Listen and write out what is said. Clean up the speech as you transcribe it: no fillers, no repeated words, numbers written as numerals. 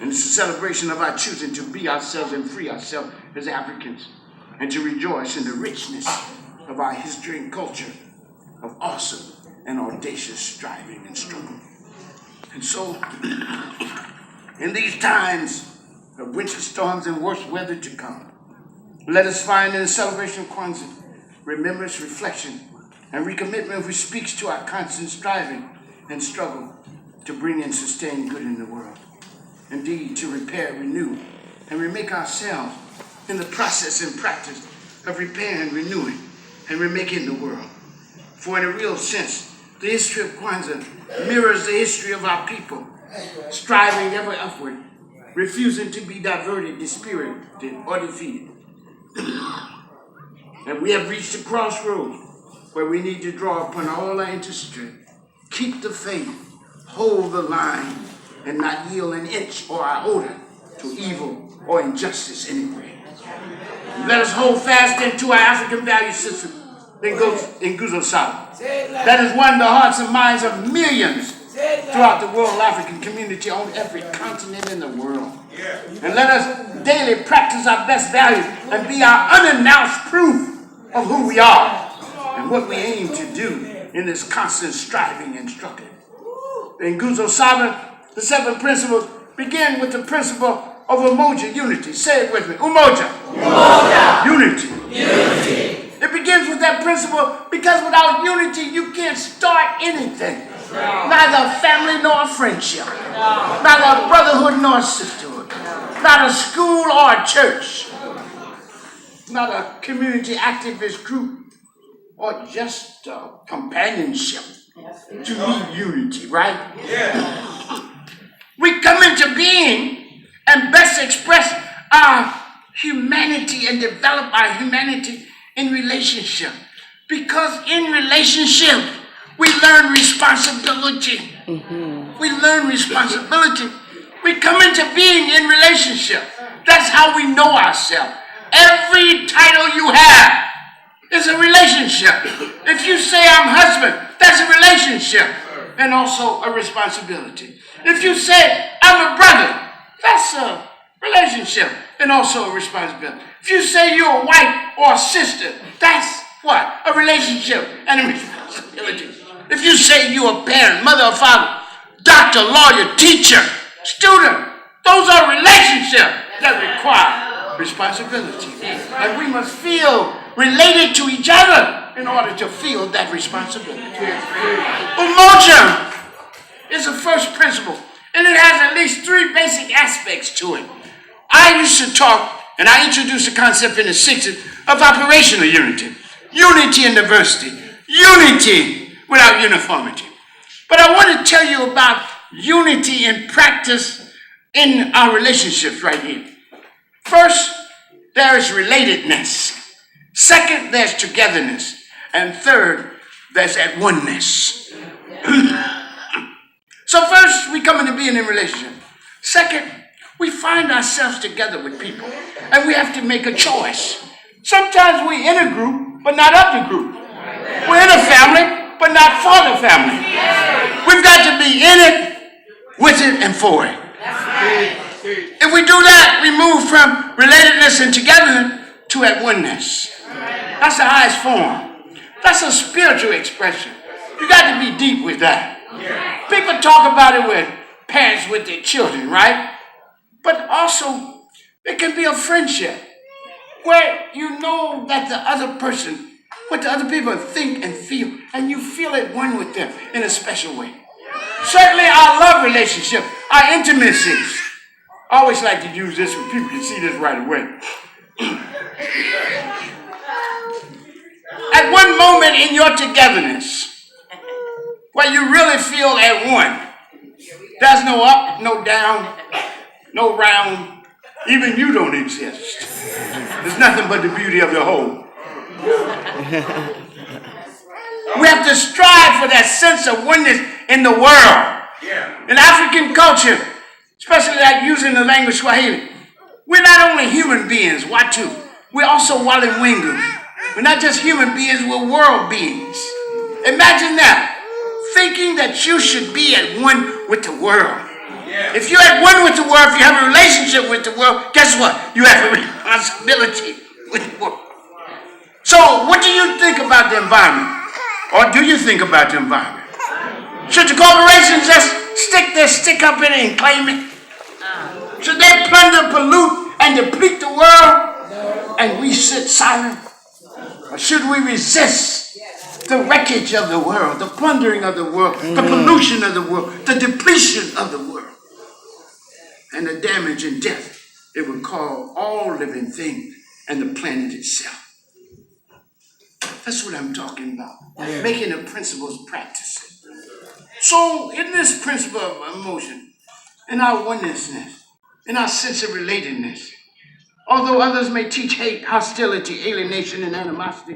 And it's a celebration of our choosing to be ourselves and free ourselves as Africans, and to rejoice in the richness of our history and culture of awesome and audacious striving and struggle. And so, in these times of winter storms and worse weather to come, let us find in the celebration of Kwanzaa remembrance, reflection, and recommitment which speaks to our constant striving and struggle to bring and sustain good in the world. Indeed, to repair, renew, and remake ourselves in the process and practice of repairing, renewing, and remaking the world. For in a real sense, the history of Kwanzaa mirrors the history of our people, striving ever upward, refusing to be diverted, dispirited, or defeated. And we have reached a crossroads where we need to draw upon all our inner strength, keep the faith, hold the line, and not yield an inch or iota to evil or injustice anywhere. Let us hold fast into our African value system Nguzo Saba. That has won the hearts and minds of millions throughout the world African community on every continent in the world. And let us daily practice our best values and be our unannounced proof of who we are and what we aim to do in this constant striving and struggling. In Nguzo Saba, the 7 principles begin with the principle of umoja, unity. Say it with me. Umoja. Umoja. Unity. Unity. It begins with that principle because without unity, you can't start anything. Neither a family nor a friendship. Neither a brotherhood nor a sisterhood. Not a school or a church. Not a community activist group. Or just a companionship. To need unity, right? Yeah. We come into being and best express our humanity and develop our humanity in relationship. Because in relationship, we learn responsibility. We learn responsibility. We come into being in relationship. That's how we know ourselves. Every title you have is a relationship. If you say I'm husband, that's a relationship and also a responsibility. If you say I'm a brother, that's a relationship and also a responsibility. If you say you're a wife or a sister, that's what? A relationship and a responsibility. If you say you're a parent, mother or father, doctor, lawyer, teacher, student, those are relationships that require responsibility. And we must feel related to each other in order to feel that responsibility. Umoja is the first principle, and it has at least 3 basic aspects to it. I used to talk, and I introduced the concept in the 60s of operational unity. Unity in diversity. Unity without uniformity. But I want to tell you about unity in practice in our relationships right here. First, there is relatedness. Second, there's togetherness. And third, there's at oneness. So first, we come into being in relationship. Second, we find ourselves together with people. And we have to make a choice. Sometimes we're in a group, but not of the group. We're in a family, but not for the family. We've got to be in it, with it, and for it. If we do that, we move from relatedness and togetherness to at oneness. That's the highest form. That's a spiritual expression. You got to be deep with that. People talk about it with parents with their children, right? But also, it can be a friendship where you know that the other person, what the other people think and feel, and you feel at one with them in a special way. Certainly our love relationship, our intimacies. I always like to use this when people can see this right away. At one moment in your togetherness, where you really feel at one, there's no up, no down, no round, even you don't exist. There's nothing but the beauty of the whole. We have to strive for that sense of oneness in the world. In African culture, especially like using the language Swahili, we're not only human beings, Watu, we're also Walimwengu. We're not just human beings, we're world beings. Imagine that, thinking that you should be at one with the world. If you're at one with the world, if you have a relationship with the world, guess what? You have a responsibility with the world. So what do you think about the environment? Or do you think about the environment? Should the corporations just stick their stick up in it and claim it? Should they plunder, pollute, and deplete the world and we sit silent? Or should we resist the wreckage of the world, the plundering of the world, the pollution of the world, the depletion of the world, and the damage and death it would cause all living things and the planet itself? That's what I'm talking about. Making the principles practice. So in this principle of emotion, in our onenessness, in our sense of relatedness, although others may teach hate, hostility, alienation, and animosity,